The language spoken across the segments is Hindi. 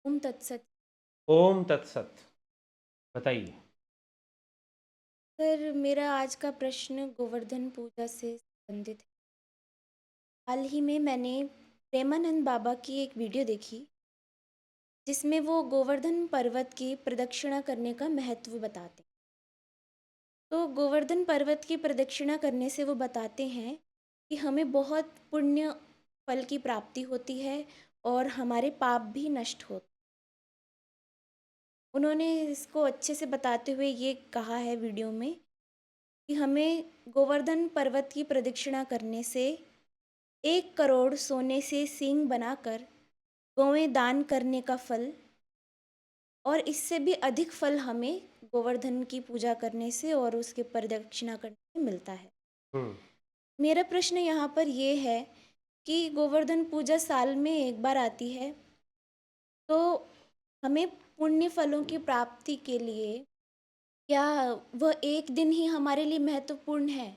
ओम तत्सत। ओम तत्सत। बताइए। सर, मेरा आज का प्रश्न गोवर्धन पूजा से संबंधित है। हाल ही में मैंने प्रेमानंद बाबा की एक वीडियो देखी, जिसमें वो गोवर्धन पर्वत की प्रदक्षिणा करने का महत्व बताते हैं। तो गोवर्धन पर्वत की प्रदक्षिणा करने से वो बताते हैं कि हमें बहुत पुण्य फल की प्राप्ति होती है और हमारे पाप भी नष्ट होते। उन्होंने इसको अच्छे से बताते हुए ये कहा है वीडियो में कि हमें गोवर्धन पर्वत की प्रदक्षिणा करने से 1 करोड़ सोने से सींग बनाकर गौएं दान करने का फल, और इससे भी अधिक फल हमें गोवर्धन की पूजा करने से और उसके प्रदक्षिणा करने से मिलता है। हम्म। मेरा प्रश्न यहाँ पर ये है कि गोवर्धन पूजा साल में एक बार आती है, तो हमें पुण्य फलों की प्राप्ति के लिए क्या वह एक दिन ही हमारे लिए महत्वपूर्ण है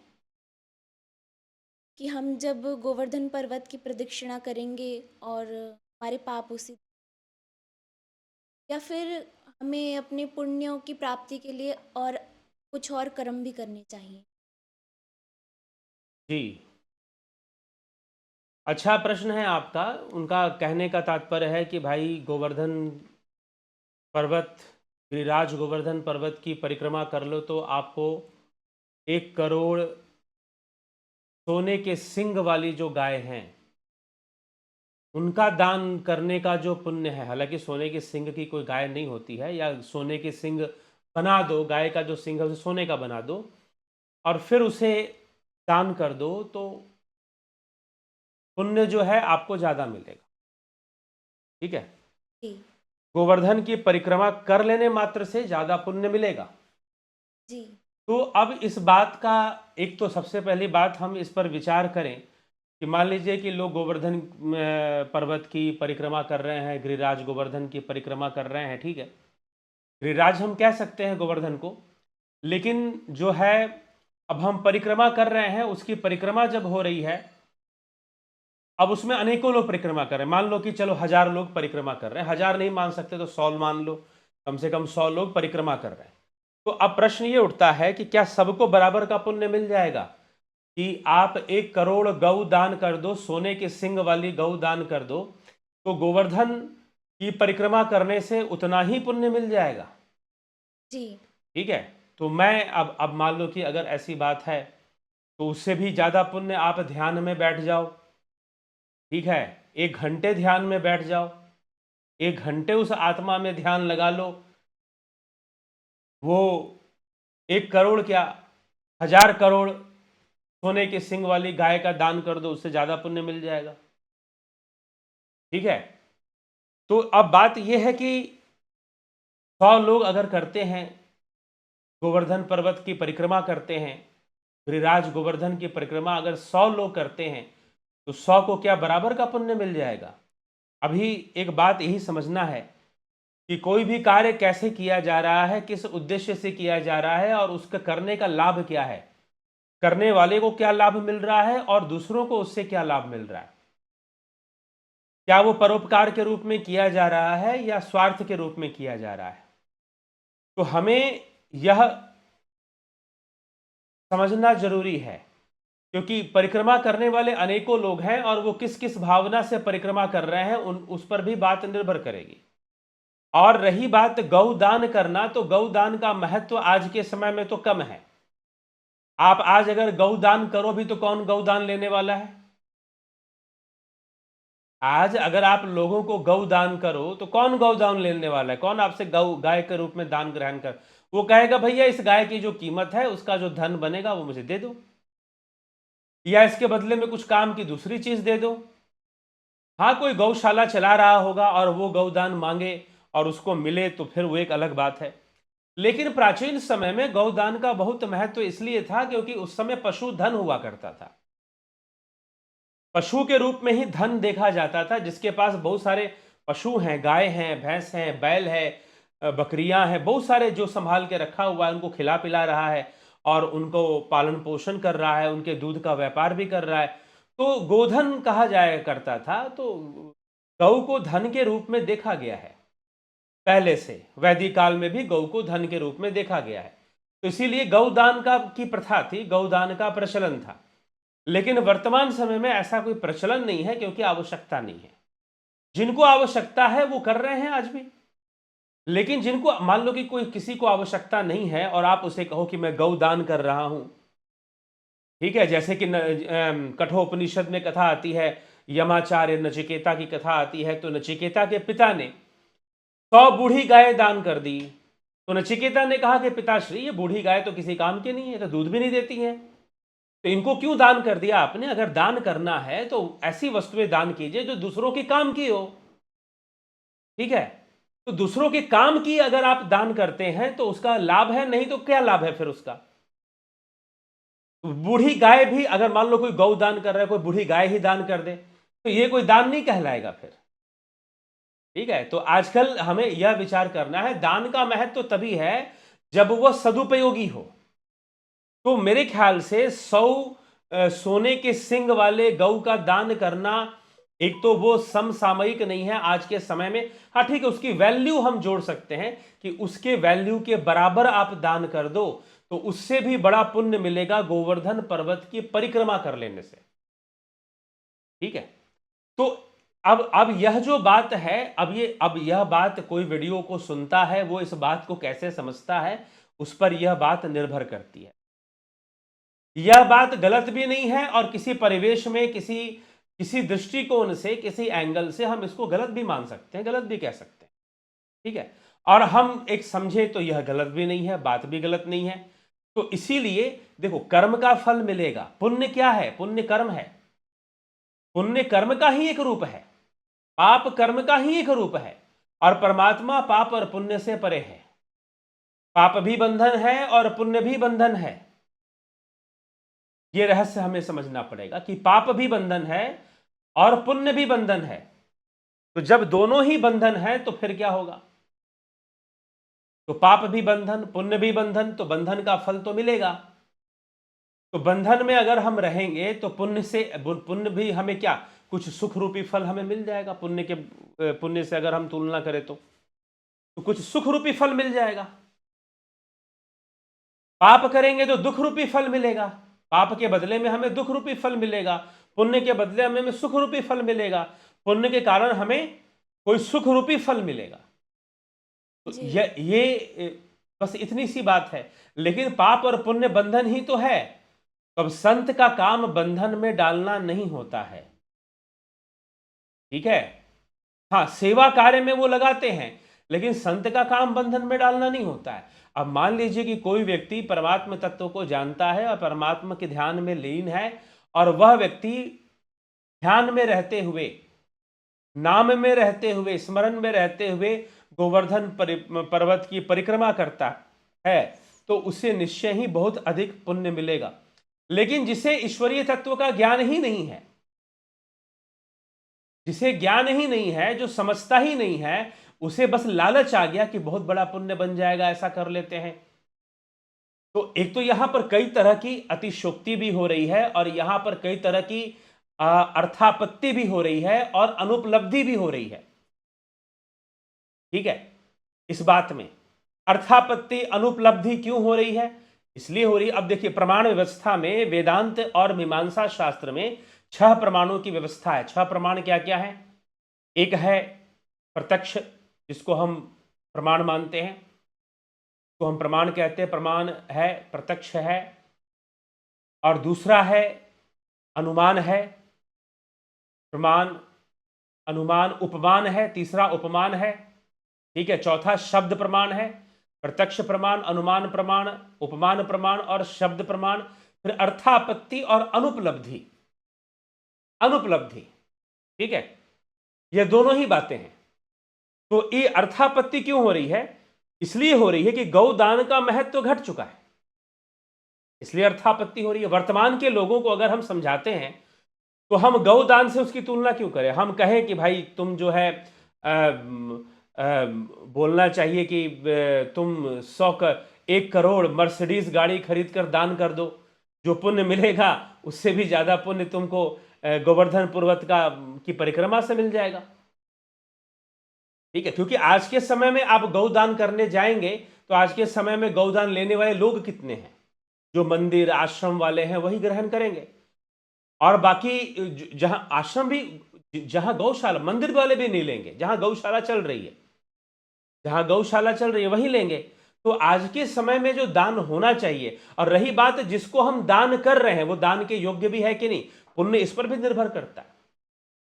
कि हम जब गोवर्धन पर्वत की प्रदक्षिणा करेंगे और हमारे पाप उसी, या फिर हमें अपने पुण्यों की प्राप्ति के लिए और कुछ और कर्म भी करने चाहिए? जी, अच्छा प्रश्न है आपका। उनका कहने का तात्पर्य है कि भाई गोवर्धन पर्वत, गिरिराज गोवर्धन पर्वत की परिक्रमा कर लो तो आपको 1 करोड़ सोने के सिंग वाली जो गाय हैं उनका दान करने का जो पुण्य है। हालांकि सोने के सिंग की कोई गाय नहीं होती है, या सोने के सिंग बना दो, गाय का जो सिंग है उसे सोने का बना दो और फिर उसे दान कर दो, तो पुण्य जो है आपको ज़्यादा मिलेगा। ठीक है। जी। गोवर्धन की परिक्रमा कर लेने मात्र से ज़्यादा पुण्य मिलेगा। जी। तो अब इस बात का, एक तो सबसे पहली बात हम इस पर विचार करें कि मान लीजिए कि लोग गोवर्धन पर्वत की परिक्रमा कर रहे हैं, गिरिराज गोवर्धन की परिक्रमा कर रहे हैं, ठीक है। गिरिराज हम कह सकते हैं गोवर्धन को, लेकिन जो है, अब हम परिक्रमा कर रहे हैं, उसकी परिक्रमा जब हो रही है, अब उसमें अनेकों लोग परिक्रमा कर रहे हैं। मान लो कि चलो 1000 लोग परिक्रमा कर रहे हैं, 1000 नहीं मान सकते तो 100 मान लो, कम से कम 100 लोग परिक्रमा कर रहे हैं। तो अब प्रश्न ये उठता है कि क्या सबको बराबर का पुण्य मिल जाएगा कि आप 1 करोड़ गौ दान कर दो, सोने के सिंग वाली गौ दान कर दो, तो गोवर्धन की परिक्रमा करने से उतना ही पुण्य मिल जाएगा? जी। ठीक है। तो मैं अब मान लो कि अगर ऐसी बात है तो उससे भी ज्यादा पुण्य, आप ध्यान में बैठ जाओ। ठीक है। 1 घंटे ध्यान में बैठ जाओ, 1 घंटे उस आत्मा में ध्यान लगा लो। वो 1 करोड़ क्या, 1000 करोड़ सोने के सिंग वाली गाय का दान कर दो, उससे ज्यादा पुण्य मिल जाएगा। ठीक है। तो अब बात यह है कि 100 लोग अगर करते हैं, गोवर्धन पर्वत की परिक्रमा करते हैं, गिरिराज गोवर्धन की परिक्रमा अगर 100 लोग करते हैं, तो 100 को क्या बराबर का पुण्य मिल जाएगा? अभी एक बात यही समझना है कि कोई भी कार्य कैसे किया जा रहा है, किस उद्देश्य से किया जा रहा है, और उसका करने का लाभ क्या है, करने वाले को क्या लाभ मिल रहा है और दूसरों को उससे क्या लाभ मिल रहा है। क्या वो परोपकार के रूप में किया जा रहा है या स्वार्थ के रूप में किया जा रहा है? तो हमें यह समझना जरूरी है, क्योंकि परिक्रमा करने वाले अनेकों लोग हैं और वो किस किस भावना से परिक्रमा कर रहे हैं उस पर भी बात निर्भर करेगी। और रही बात गौदान करना, तो गौदान का महत्व आज के समय में तो कम है। आप आज अगर गौदान करो भी तो कौन गौदान लेने वाला है? आज अगर आप लोगों को गौदान करो तो कौन गौदान लेने वाला है? कौन आपसे गौ गाय के रूप में दान ग्रहण कर, वो कहेगा भैया इस गाय की जो कीमत है, उसका जो धन बनेगा वो मुझे दे दो, या इसके बदले में कुछ काम की दूसरी चीज दे दो। हाँ, कोई गौशाला चला रहा होगा और वो गौदान मांगे और उसको मिले तो फिर वो एक अलग बात है। लेकिन प्राचीन समय में गौदान का बहुत महत्व इसलिए था क्योंकि उस समय पशु धन हुआ करता था। पशु के रूप में ही धन देखा जाता था। जिसके पास बहुत सारे पशु हैं, गाय हैं, भैंस हैं, बैल है, बकरियां हैं, बहुत सारे जो संभाल के रखा हुआ है, उनको खिला पिला रहा है और उनको पालन पोषण कर रहा है, उनके दूध का व्यापार भी कर रहा है, तो गोधन कहा जाया करता था। तो गौ को धन के रूप में देखा गया है। पहले से वैदिक काल में भी गौ को धन के रूप में देखा गया है। तो इसीलिए गौदान का की प्रथा थी, गौदान का प्रचलन था। लेकिन वर्तमान समय में ऐसा कोई प्रचलन नहीं है, क्योंकि आवश्यकता नहीं है। जिनको आवश्यकता है वो कर रहे हैं आज भी। लेकिन जिनको, मान लो कि कोई किसी को आवश्यकता नहीं है और आप उसे कहो कि मैं गौदान कर रहा हूं, ठीक है, जैसे कि कठोपनिषद में कथा आती है, यमाचार्य नचिकेता की कथा आती है। तो नचिकेता के पिता ने 100 बूढ़ी गाय दान कर दी। तो नचिकेता ने कहा कि पिताश्री, ये बूढ़ी गाय तो किसी काम की नहीं है, तो दूध भी नहीं देती है, तो इनको क्यों दान कर दिया आपने? अगर दान करना है तो ऐसी वस्तुएं दान कीजिए जो दूसरों के काम की हो, ठीक है। तो दूसरों के काम की अगर आप दान करते हैं तो उसका लाभ है, नहीं तो क्या लाभ है फिर उसका? तो बूढ़ी गाय भी, अगर मान लो कोई गौ दान कर रहा है, कोई बूढ़ी गाय ही दान कर दे, तो ये कोई दान नहीं कहलाएगा फिर, ठीक है। तो आजकल हमें यह विचार करना है, दान का महत्व तो तभी है जब वह सदुपयोगी हो। तो मेरे ख्याल से 100 सोने के सिंग वाले गौ का दान करना, एक तो वो समसामयिक नहीं है आज के समय में। हाँ ठीक है, उसकी वैल्यू हम जोड़ सकते हैं कि उसके वैल्यू के बराबर आप दान कर दो, तो उससे भी बड़ा पुण्य मिलेगा गोवर्धन पर्वत की परिक्रमा कर लेने से, ठीक है। तो अब यह जो बात है, अब यह बात कोई वीडियो को सुनता है, वो इस बात को कैसे समझता है, उस पर यह बात निर्भर करती है। यह बात गलत भी नहीं है, और किसी परिवेश में, किसी दृष्टिकोण से, किसी एंगल से हम इसको गलत भी मान सकते हैं, गलत भी कह सकते हैं, ठीक है। और हम एक समझे तो यह गलत भी नहीं है, बात भी गलत नहीं है। तो इसीलिए देखो, कर्म का फल मिलेगा। पुण्य क्या है? पुण्य कर्म है। पुण्य कर्म का ही एक रूप है, पाप कर्म का ही एक रूप है, और परमात्मा पाप और पुण्य से परे है। पाप भी बंधन है और पुण्य भी बंधन है। यह रहस्य हमें समझना पड़ेगा कि पाप भी बंधन है और पुण्य भी बंधन है। तो जब दोनों ही बंधन है तो फिर क्या होगा? तो पाप भी बंधन, पुण्य भी बंधन, तो बंधन का फल तो मिलेगा। तो बंधन में अगर हम रहेंगे तो पुण्य भी हमें क्या, कुछ सुख रूपी फल हमें मिल जाएगा। पुण्य से अगर हम तुलना करें तो कुछ सुख रूपी फल मिल जाएगा। पाप करेंगे तो दुख रूपी फल मिलेगा, पाप के बदले में हमें दुख रूपी फल मिलेगा, पुण्य के बदले हमें सुख रूपी फल मिलेगा, पुण्य के कारण हमें कोई सुख रूपी फल मिलेगा। तो जी। ये बस इतनी सी बात है। लेकिन पाप और पुण्य बंधन ही तो है। तो अब संत का काम बंधन में डालना नहीं होता है, ठीक है। हाँ, सेवा कार्य में वो लगाते हैं, लेकिन संत का काम बंधन में डालना नहीं होता है। अब मान लीजिए कि कोई व्यक्ति परमात्म तत्व को जानता है और परमात्मा के ध्यान में लीन है, और वह व्यक्ति ध्यान में रहते हुए, नाम में रहते हुए, स्मरण में रहते हुए गोवर्धन पर्वत की परिक्रमा करता है, तो उसे निश्चय ही बहुत अधिक पुण्य मिलेगा। लेकिन जिसे ईश्वरीय तत्व का ज्ञान ही नहीं है, जिसे ज्ञान ही नहीं है, जो समझता ही नहीं है, उसे बस लालच आ गया कि बहुत बड़ा पुण्य बन जाएगा, ऐसा कर लेते हैं। तो एक तो यहां पर कई तरह की अतिशोक्ति भी हो रही है, और यहां पर कई तरह की अर्थापत्ति भी हो रही है, और अनुपलब्धि भी हो रही है, ठीक है। इस बात में अर्थापत्ति अनुपलब्धि क्यों हो रही है? इसलिए हो रही है, अब देखिए, प्रमाण व्यवस्था में, वेदांत और मीमांसा शास्त्र में 6 प्रमाणों की व्यवस्था है। 6 प्रमाण क्या क्या है? एक है प्रत्यक्ष, जिसको हम प्रमाण मानते हैं, तो हम प्रमाण कहते हैं, प्रमाण है, प्रत्यक्ष है। और दूसरा है अनुमान है, प्रमाण, अनुमान, उपमान है, तीसरा उपमान है, ठीक है। चौथा शब्द प्रमाण है, प्रत्यक्ष प्रमाण, अनुमान प्रमाण, उपमान प्रमाण और शब्द प्रमाण। फिर अर्थापत्ति और अनुपलब्धि, अनुपलब्धि, ठीक है। ये दोनों ही बातें हैं। तो ये अर्थापत्ति क्यों हो रही है? इसलिए हो रही है कि गौदान का महत्व तो घट चुका है, इसलिए अर्थापत्ति हो रही है। वर्तमान के लोगों को अगर हम समझाते हैं तो हम गौदान से उसकी तुलना क्यों करें? हम कहें कि भाई तुम जो है बोलना चाहिए कि तुम 1 करोड़ मर्सिडीज गाड़ी खरीद कर दान कर दो, जो पुण्य मिलेगा उससे भी ज्यादा पुण्य तुमको गोवर्धन पर्वत की परिक्रमा से मिल जाएगा। ठीक है, क्योंकि आज के समय में आप गौदान करने जाएंगे तो आज के समय में गौदान लेने वाले लोग कितने हैं? जो मंदिर आश्रम वाले हैं वही ग्रहण करेंगे, और बाकी जहां आश्रम भी, जहां गौशाला, मंदिर वाले भी नहीं लेंगे। जहां गौशाला चल रही है, जहां गौशाला चल रही है वही लेंगे। तो आज के समय में जो दान होना चाहिए, और रही बात जिसको हम दान कर रहे हैं वो दान के योग्य भी है कि नहीं, पुण्य इस पर भी निर्भर करता है।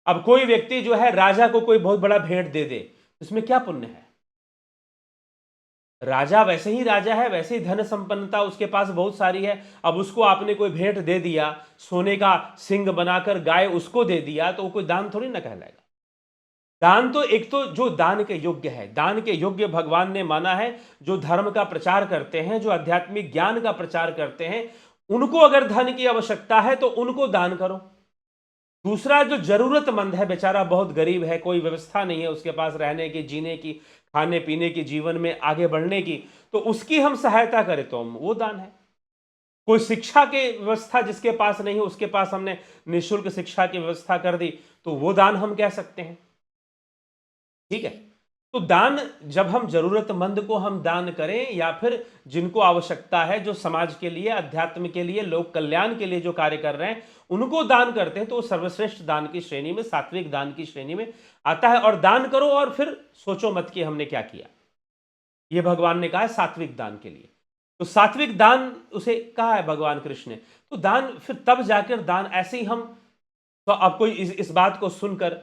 अब कोई व्यक्ति जो है राजा को कोई बहुत बड़ा भेंट दे दे, इसमें क्या पुण्य है? राजा वैसे ही राजा है, वैसे ही धन संपन्नता उसके पास बहुत सारी है। अब उसको आपने कोई भेंट दे दिया, सोने का सिंह बनाकर गाय उसको दे दिया, तो वो कोई दान थोड़ी ना कहलाएगा। दान तो एक तो जो दान के योग्य है, दान के योग्य भगवान ने माना है जो धर्म का प्रचार करते हैं, जो आध्यात्मिक ज्ञान का प्रचार करते हैं, उनको अगर धन की आवश्यकता है तो उनको दान करो। दूसरा, जो जरूरतमंद है, बेचारा बहुत गरीब है, कोई व्यवस्था नहीं है उसके पास रहने की, जीने की, खाने पीने की, जीवन में आगे बढ़ने की, तो उसकी हम सहायता करें तो वो दान है। कोई शिक्षा की व्यवस्था जिसके पास नहीं है, उसके पास हमने निःशुल्क शिक्षा की व्यवस्था कर दी, तो वो दान हम कह सकते हैं। ठीक है, तो दान जब हम जरूरतमंद को हम दान करें, या फिर जिनको आवश्यकता है, जो समाज के लिए, अध्यात्म के लिए, लोक कल्याण के लिए जो कार्य कर रहे हैं, उनको दान करते हैं, तो वो सर्वश्रेष्ठ दान की श्रेणी में, सात्विक दान की श्रेणी में आता है। और दान करो और फिर सोचो मत कि हमने क्या किया, ये भगवान ने कहा है सात्विक दान के लिए। तो सात्विक दान उसे कहा है भगवान कृष्ण ने। तो दान फिर तब जाकर दान, ऐसे ही हम, तो अब कोई इस बात को सुनकर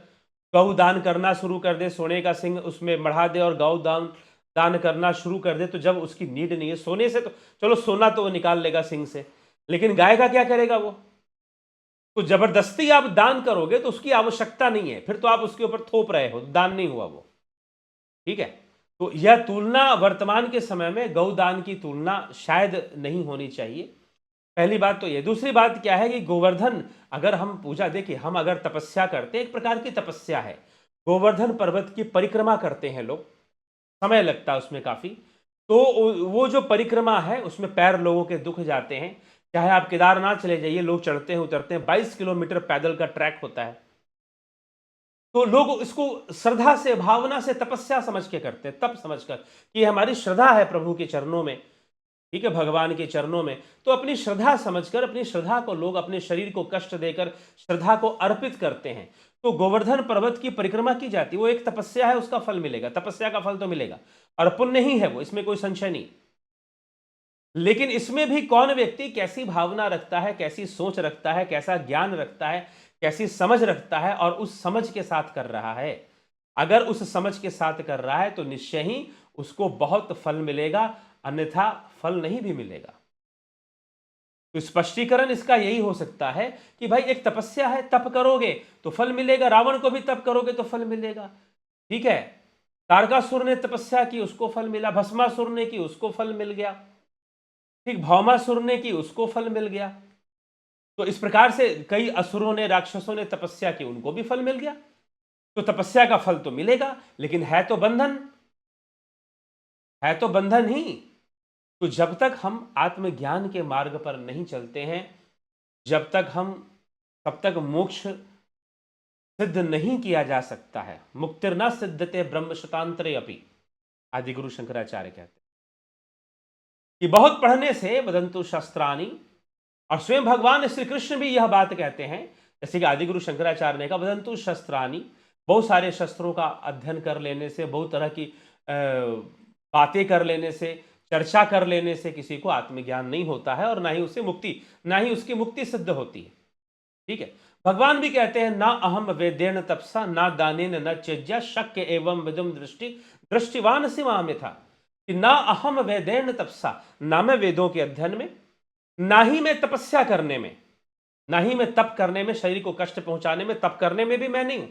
गौ दान करना शुरू कर दे, सोने का सिंह उसमें मढ़ा दे और गौ दान दान करना शुरू कर दे, तो जब उसकी नीड नहीं है सोने से, तो चलो सोना तो वो निकाल लेगा सिंह से, लेकिन गाय का क्या करेगा वो? तो जबरदस्ती आप दान करोगे तो उसकी आवश्यकता नहीं है, फिर तो आप उसके ऊपर थोप रहे हो, दान नहीं हुआ वो। ठीक है, तो यह तुलना वर्तमान के समय में गौदान की तुलना शायद नहीं होनी चाहिए। पहली बात तो ये। दूसरी बात क्या है कि गोवर्धन, अगर हम पूजा, देखिए हम अगर तपस्या करते हैं, एक प्रकार की तपस्या है, गोवर्धन पर्वत की परिक्रमा करते हैं लोग, समय लगता है उसमें काफी, तो वो जो परिक्रमा है उसमें पैर लोगों के दुख जाते हैं। चाहे आप केदारनाथ चले जाइए, लोग चढ़ते हैं उतरते हैं, 22 किलोमीटर पैदल का ट्रैक होता है। तो लोग इसको श्रद्धा से, भावना से, तपस्या समझ के करते हैं, तप समझकर कि ये हमारी श्रद्धा है प्रभु के चरणों में, ठीक है, भगवान के चरणों में। तो अपनी श्रद्धा समझकर, अपनी श्रद्धा को लोग अपने शरीर को कष्ट देकर श्रद्धा को अर्पित करते हैं। तो गोवर्धन पर्वत की परिक्रमा की जाती है, वो एक तपस्या है, उसका फल मिलेगा, तपस्या का फल तो मिलेगा, और पुण्य ही है वो, इसमें कोई संशय नहीं। लेकिन इसमें भी कौन व्यक्ति कैसी भावना रखता है, कैसी सोच रखता है, कैसा ज्ञान रखता है, कैसी समझ रखता है, और उस समझ के साथ कर रहा है। अगर उस समझ के साथ कर रहा है तो निश्चय ही उसको बहुत फल मिलेगा, अन्यथा फल नहीं भी मिलेगा। तो स्पष्टीकरण इसका यही हो सकता है कि भाई एक तपस्या है, तप करोगे तो फल मिलेगा, रावण को भी तप करोगे तो फल मिलेगा। ठीक है, तारकासुर ने तपस्या की, उसको फल मिला, भस्मासुर ने की, उसको फल मिल गया, ठीक, भौमासुर ने की, उसको फल मिल गया। तो इस प्रकार से कई असुरों ने, राक्षसों ने तपस्या की, उनको भी फल मिल गया। तो तपस्या का फल तो मिलेगा, लेकिन है तो बंधन, है तो बंधन ही। तो जब तक हम आत्मज्ञान के मार्ग पर नहीं चलते हैं, जब तक हम, तब तक मोक्ष सिद्ध नहीं किया जा सकता है। मुक्तिर्न सिद्धते ब्रह्म शतांतरे अपि, आदि गुरु शंकराचार्य कहते हैं कि बहुत पढ़ने से वदंतु शस्त्राणि, और स्वयं भगवान श्री कृष्ण भी यह बात कहते हैं, जैसे कि आदि गुरु शंकराचार्य ने कहा वदंतु शस्त्राणि, बहुत सारे शस्त्रों का अध्ययन कर लेने से, बहुत तरह की बातें कर लेने से, चर्चा कर लेने से किसी को आत्मज्ञान नहीं होता है, और ना ही उसे मुक्ति, ना ही उसकी मुक्ति सिद्ध होती है। ठीक है, भगवान भी कहते हैं ना अहम वेदेन तपसा ना दानेन न त्यज्या शक्य एवं विदुम दृष्टिवान सिवा में था, कि ना अहम वेदेन तपसा, ना मैं वेदों के अध्ययन में, ना ही मैं तपस्या करने में, ना ही मैं तप करने में, शरीर को कष्ट पहुंचाने में, तप करने में भी मैं नहीं हूं।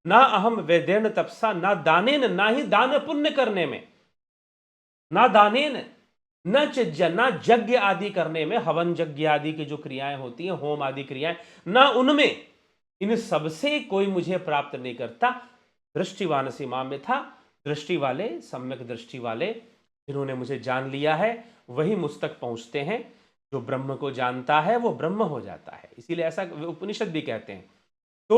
ना अहम वेदेन तपसा ना दानेन, ना ही दान पुण्य करने में, ना दानेन न चिज्य, ना यज्ञ आदि करने में, हवन यज्ञ आदि की जो क्रियाएं होती हैं, होम आदि क्रियाएं, ना उनमें, इन सबसे कोई मुझे प्राप्त नहीं करता। दृष्टिवान सीमा में था, दृष्टि वाले, सम्यक दृष्टि वाले, जिन्होंने मुझे जान लिया है वही मुझ तक पहुंचते हैं। जो ब्रह्म को जानता है वो ब्रह्म हो जाता है, इसीलिए ऐसा उपनिषद भी कहते हैं। तो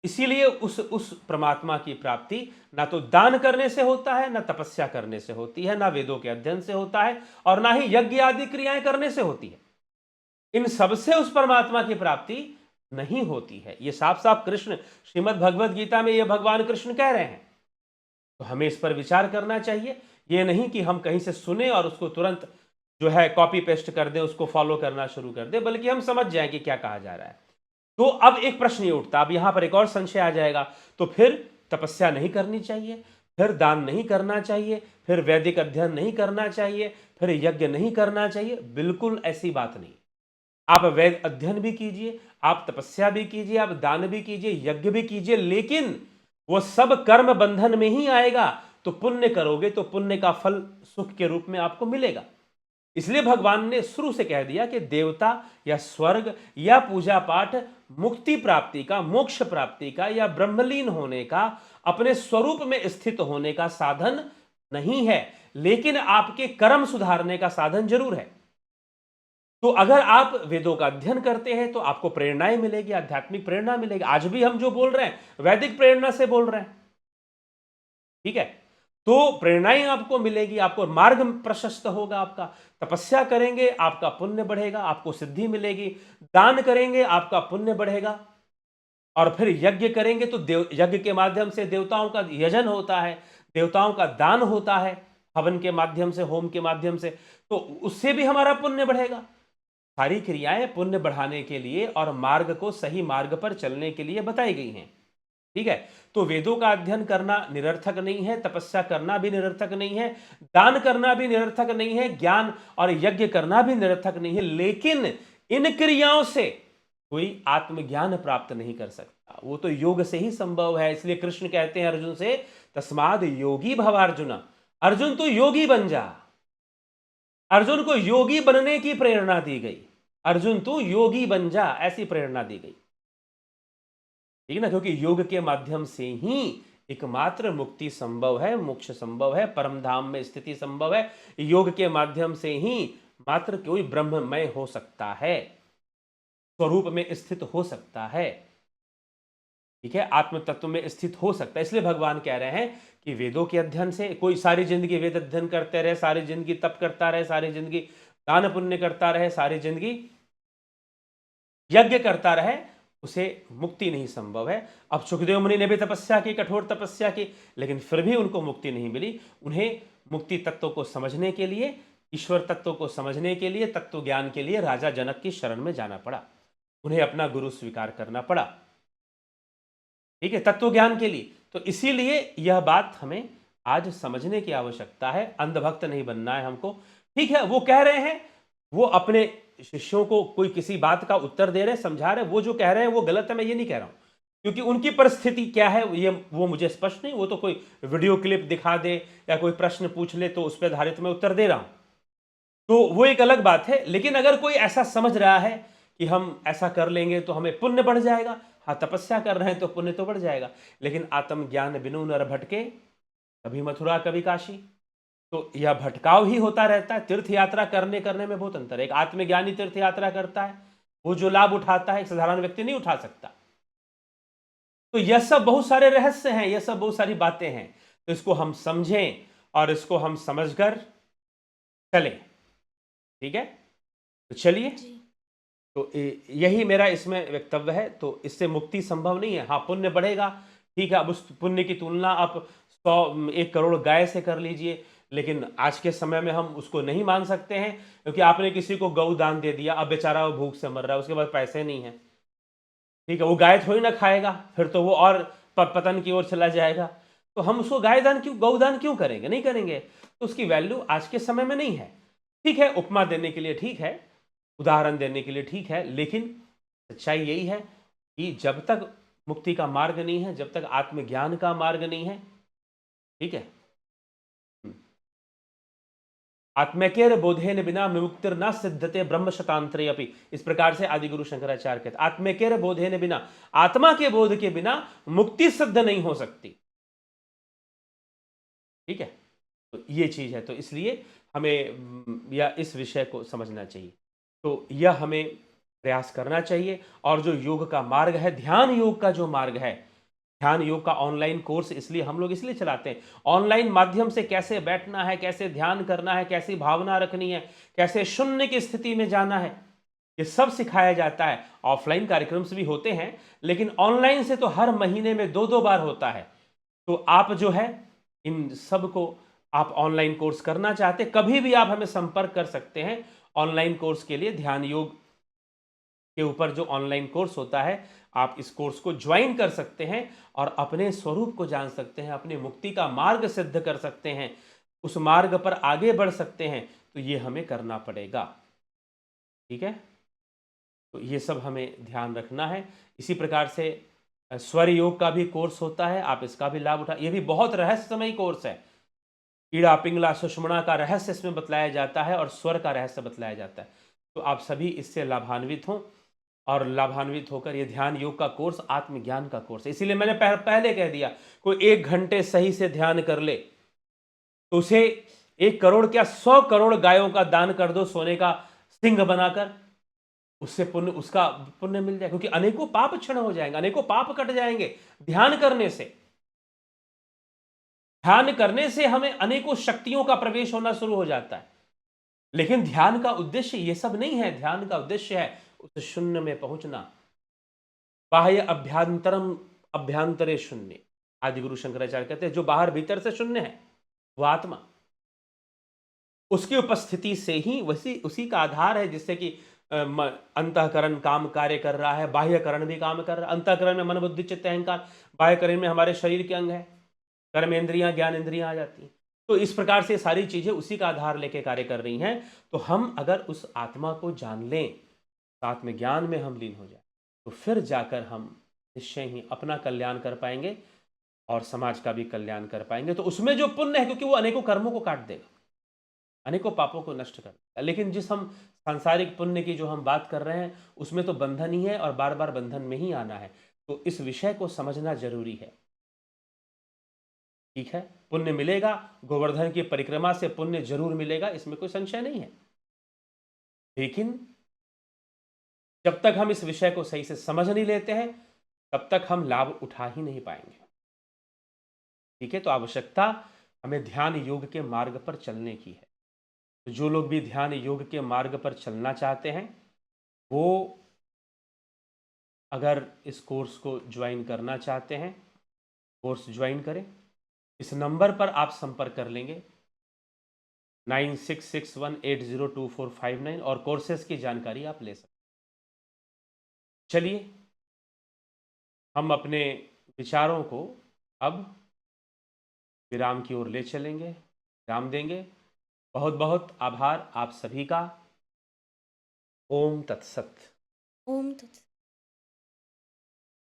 इसीलिए उस परमात्मा की प्राप्ति ना तो दान करने से होता है, ना तपस्या करने से होती है, ना वेदों के अध्ययन से होता है, और ना ही यज्ञ आदि क्रियाएं करने से होती है। इन सबसे उस परमात्मा की प्राप्ति नहीं होती है। ये साफ साफ कृष्ण श्रीमद् भगवद गीता में ये भगवान कृष्ण कह रहे हैं। तो हमें इस पर विचार करना चाहिए। ये नहीं कि हम कहीं से सुने और उसको तुरंत जो है कॉपी पेस्ट कर दें, उसको फॉलो करना शुरू कर दें, बल्कि हम समझ जाएं कि क्या कहा जा रहा है। तो अब एक प्रश्न ये उठता, अब यहां पर एक और संशय आ जाएगा, तो फिर तपस्या नहीं करनी चाहिए, फिर दान नहीं करना चाहिए, फिर वैदिक अध्ययन नहीं करना चाहिए, फिर यज्ञ नहीं करना चाहिए? बिल्कुल ऐसी बात नहीं। आप वैद अध्ययन भी कीजिए, आप तपस्या भी कीजिए, आप दान भी कीजिए, यज्ञ भी कीजिए, लेकिन वो सब कर्म बंधन में ही आएगा। तो पुण्य करोगे तो पुण्य का फल सुख के रूप में आपको मिलेगा। इसलिए भगवान ने शुरू से कह दिया कि देवता या स्वर्ग या पूजा पाठ मुक्ति प्राप्ति का, मोक्ष प्राप्ति का या ब्रह्मलीन होने का, अपने स्वरूप में स्थित होने का साधन नहीं है, लेकिन आपके कर्म सुधारने का साधन जरूर है। तो अगर आप वेदों का अध्ययन करते हैं तो आपको प्रेरणाएं मिलेगी, आध्यात्मिक प्रेरणा मिलेगी। आज भी हम जो बोल रहे हैं वैदिक प्रेरणा से बोल रहे हैं, ठीक है? तो प्रेरणाएं आपको मिलेगी, आपको मार्ग प्रशस्त होगा आपका। तपस्या करेंगे आपका पुण्य बढ़ेगा, आपको सिद्धि मिलेगी। दान करेंगे आपका पुण्य बढ़ेगा, और फिर यज्ञ करेंगे तो यज्ञ के माध्यम से देवताओं का यजन होता है, देवताओं का दान होता है, हवन के माध्यम से, होम के माध्यम से, तो उससे भी हमारा पुण्य बढ़ेगा। सारी क्रियाएं पुण्य बढ़ाने के लिए और मार्ग को सही मार्ग पर चलने के लिए बताई गई हैं, ठीक है? तो वेदों का अध्ययन करना निरर्थक नहीं है, तपस्या करना भी निरर्थक नहीं है, दान करना भी निरर्थक नहीं है, ज्ञान और यज्ञ करना भी निरर्थक नहीं है, लेकिन इन क्रियाओं से कोई आत्मज्ञान प्राप्त नहीं कर सकता। वो तो योग से ही संभव है। इसलिए कृष्ण कहते हैं अर्जुन से, तस्माद योगी भव अर्जुन, अर्जुन तू योगी बन जा। अर्जुन को योगी बनने की प्रेरणा दी गई, अर्जुन तू योगी बन जा, ऐसी प्रेरणा दी गई, ठीक है ना? क्योंकि योग के माध्यम से ही एकमात्र मुक्ति संभव है, मोक्ष संभव है, परम धाम में स्थिति संभव है। योग के माध्यम से ही मात्र कोई ब्रह्ममय हो सकता है, स्वरूप में स्थित हो सकता है, ठीक है? आत्म तत्व में स्थित हो सकता है। इसलिए भगवान कह रहे हैं कि वेदों के अध्ययन से, कोई सारी जिंदगी वेद अध्ययन करते रहे, सारी जिंदगी तप करता रहे, सारी जिंदगी दान पुण्य करता रहे, सारी जिंदगी यज्ञ करता रहे, उसे मुक्ति नहीं संभव है। अब सुखदेव मुनि ने भी तपस्या की, कठोर तपस्या की, लेकिन फिर भी उनको मुक्ति नहीं मिली। उन्हें मुक्ति तत्व को समझने के लिए, ईश्वर तत्व को समझने के लिए, तत्व ज्ञान के लिए राजा जनक की शरण में जाना पड़ा, उन्हें अपना गुरु स्वीकार करना पड़ा, ठीक है, तत्व ज्ञान के लिए। तो इसीलिए यह बात हमें आज समझने की आवश्यकता है, अंधभक्त नहीं बनना है हमको, ठीक है? वो कह रहे हैं, वो अपने शिष्यों को कोई किसी बात का उत्तर दे रहे हैं, समझा रहे हैं, वो जो कह रहे हैं वो गलत है, मैं ये नहीं कह रहा हूं, क्योंकि उनकी परिस्थिति क्या है ये वो मुझे स्पष्ट नहीं। वो तो कोई वीडियो क्लिप दिखा दे या कोई प्रश्न पूछ ले तो उस पर आधारित मैं उत्तर दे रहा हूं, तो वो एक अलग बात है। लेकिन अगर कोई ऐसा समझ रहा है कि हम ऐसा कर लेंगे तो हमें पुण्य बढ़ जाएगा, हाँ तपस्या कर रहे हैं तो पुण्य तो बढ़ जाएगा, लेकिन आत्मज्ञान बिनु नर भटके, कभी मथुरा कभी काशी, तो यह भटकाव ही होता रहता है। तीर्थ यात्रा करने में बहुत अंतर है। एक आत्मज्ञानी तीर्थ यात्रा करता है, वो जो लाभ उठाता है एक साधारण व्यक्ति नहीं उठा सकता। तो यह सब बहुत सारे रहस्य हैं, यह सब बहुत सारी बातें हैं, तो इसको हम समझें और इसको हम समझकर चलें, ठीक है? तो चलिए, जी। तो यही मेरा इसमें वक्तव्य है। तो इससे मुक्ति संभव नहीं है, हाँ पुण्य बढ़ेगा, ठीक है। अब उस पुण्य की तुलना आप 100-1 करोड़ गाय से कर लीजिए, लेकिन आज के समय में हम उसको नहीं मान सकते हैं, क्योंकि आपने किसी को गौ दान दे दिया, अब बेचारा वो भूख से मर रहा है, उसके पास पैसे नहीं है, ठीक है, वो गाय थोड़ी ना खाएगा, फिर तो वो और पतन की ओर चला जाएगा। तो हम उसको गौदान क्यों करेंगे? नहीं करेंगे। तो उसकी वैल्यू आज के समय में नहीं है, ठीक है। उपमा देने के लिए ठीक है, उदाहरण देने के लिए ठीक है, लेकिन सच्चाई यही है कि जब तक मुक्ति का मार्ग नहीं है, जब तक आत्मज्ञान का मार्ग नहीं है, ठीक है, आत्मैक्यर बोधेन बिना विमुक्तिर न सिद्धते ब्रह्म शतांतरे अपि, इस प्रकार से आदि गुरु शंकराचार्य कहते, आत्मैक्यर बोधेन बिना, आत्मा के बोध के बिना मुक्ति सिद्ध नहीं हो सकती, ठीक है। तो ये चीज है, तो इसलिए हमें या इस विषय को समझना चाहिए। तो यह हमें प्रयास करना चाहिए। और जो योग का मार्ग है, ध्यान योग का जो मार्ग है, ध्यान योग का ऑनलाइन कोर्स इसलिए हम लोग इसलिए चलाते हैं। ऑनलाइन माध्यम से कैसे बैठना है, कैसे ध्यान करना है, कैसी भावना रखनी है, कैसे शून्य की स्थिति में जाना है, ये सब सिखाया जाता है। ऑफलाइन कार्यक्रम्स भी होते हैं, लेकिन ऑनलाइन से तो हर महीने में 2-2 बार होता है। तो आप जो है इन सब को आप ऑनलाइन कोर्स करना चाहते, कभी भी आप हमें संपर्क कर सकते हैं ऑनलाइन कोर्स के लिए। ध्यान योग के ऊपर जो ऑनलाइन कोर्स होता है, आप इस कोर्स को ज्वाइन कर सकते हैं और अपने स्वरूप को जान सकते हैं, अपनी मुक्ति का मार्ग सिद्ध कर सकते हैं, उस मार्ग पर आगे बढ़ सकते हैं। तो ये हमें करना पड़ेगा, ठीक है। तो ये सब हमें ध्यान रखना है। इसी प्रकार से स्वर योग का भी कोर्स होता है, आप इसका भी लाभ उठा। ये भी बहुत रहस्यमय कोर्स है। ईड़ा पिंगला सुषुम्ना का रहस्य इसमें बतलाया जाता है और स्वर का रहस्य बतलाया जाता है। तो आप सभी इससे लाभान्वित हों और लाभान्वित होकर, ये ध्यान योग का कोर्स आत्मज्ञान का कोर्स है। इसीलिए मैंने पहले कह दिया, कोई 1 घंटे सही से ध्यान कर ले तो उसे 1 करोड़ क्या 100 करोड़ गायों का दान कर दो सोने का सिंह बनाकर, उससे पुण्य, उसका पुण्य मिल जाए, क्योंकि अनेकों पाप क्षण हो जाएंगे, अनेकों पाप कट जाएंगे ध्यान करने से। ध्यान करने से हमें अनेकों शक्तियों का प्रवेश होना शुरू हो जाता है। लेकिन ध्यान का उद्देश्य ये सब नहीं है। ध्यान का उद्देश्य है उस शून्य में पहुंचना। बाह्य अभ्यांतरम अभ्यांतरे शून्य, आदि गुरु शंकराचार्य कहते हैं, जो बाहर भीतर से शून्य है वो आत्मा, उसकी उपस्थिति से ही उसी का आधार है, जिससे कि अंतःकरण काम कार्य कर रहा है, बाह्यकरण भी काम कर रहा है। अंतःकरण में मन बुद्धि चित्त अहंकार, बाह्यकरण में हमारे शरीर के अंग है, कर्म इंद्रियां ज्ञान इंद्रियां आ जाती हैं। तो इस प्रकार से सारी चीजें उसी का आधार लेके कार्य कर रही हैं। तो हम अगर उस आत्मा को जान लें, साथ में ज्ञान में हम लीन हो जाए, तो फिर जाकर हम निश्चय ही अपना कल्याण कर पाएंगे और समाज का भी कल्याण कर पाएंगे। तो उसमें जो पुण्य है, क्योंकि वो अनेकों कर्मों को काट देगा, अनेकों पापों को नष्ट कर देगा। लेकिन जिस हम सांसारिक पुण्य की जो हम बात कर रहे हैं, उसमें तो बंधन ही है और बार बार बंधन में ही आना है। तो इस विषय को समझना जरूरी है, ठीक है। पुण्य मिलेगा, गोवर्धन की परिक्रमा से पुण्य जरूर मिलेगा, इसमें कोई संशय नहीं है। लेकिन जब तक हम इस विषय को सही से समझ नहीं लेते हैं, तब तक हम लाभ उठा ही नहीं पाएंगे, ठीक है। तो आवश्यकता हमें ध्यान योग के मार्ग पर चलने की है। तो जो लोग भी ध्यान योग के मार्ग पर चलना चाहते हैं, वो अगर इस कोर्स को ज्वाइन करना चाहते हैं, कोर्स ज्वाइन करें। इस नंबर पर आप संपर्क कर लेंगे 9661802459 और कोर्सेज की जानकारी आप ले सकते हैं। चलिए हम अपने विचारों को अब विराम की ओर ले चलेंगे, विराम देंगे। बहुत बहुत आभार आप सभी का। ओम तत्सत। ओम तत्सत।